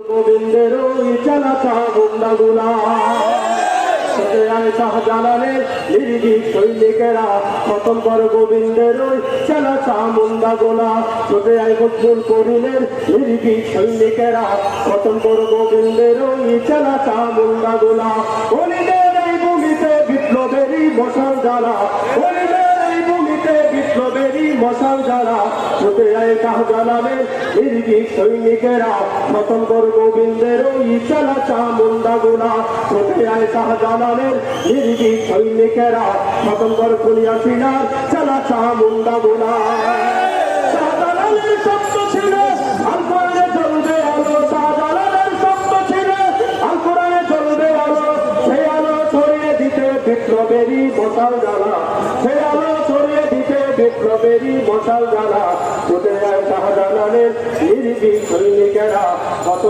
গোবিন্দের ওই চালাচা গুন্ডাগুলা শাহজালালের নির্ভীক সৈনিকেরা খতম কর গোবিন্দের ওই চালাচা মুন্ডাগুলা ছোটে আয় ফজলুল করিমের নির্ভীক সৈনিকেরা খতম কর গোবিন্দের ওই চালাচা মুন্ডাগুলা অলিদের এই ভূমিতে বিপ্লবেরই মশাল জ্বালা অলিদের এই ভূমিতে বিপ্লবেরই মশাল জ্বালা ছোটে আয় শাহজালালের নির্ভীক সৈনিকেরা খতম কর গোবিন্দের ওই চালাচা মুন্ডাগুলা ছোটে আয় শাহজালালের নির্ভীক সৈনিকেরা খতম কর খুলিয়াছিলার চালাচা মুন্ডাগুলা শাহজালালের শব্দ ছিল আল কোরআনে জ্বলবে আলো শাহজালালের শব্দ ছিল আল কোরআনে জ্বলবে আলো সেই আলো ছড়িয়ে দিতে বিপ্লবেরই মশাল জ্বালা সেই আলো ছড়িয়ে দিতে বিপ্লবেরই মশাল জ্বালা ছোটে আয় শাহজালালের নির্ভীক সৈনিকেরা কত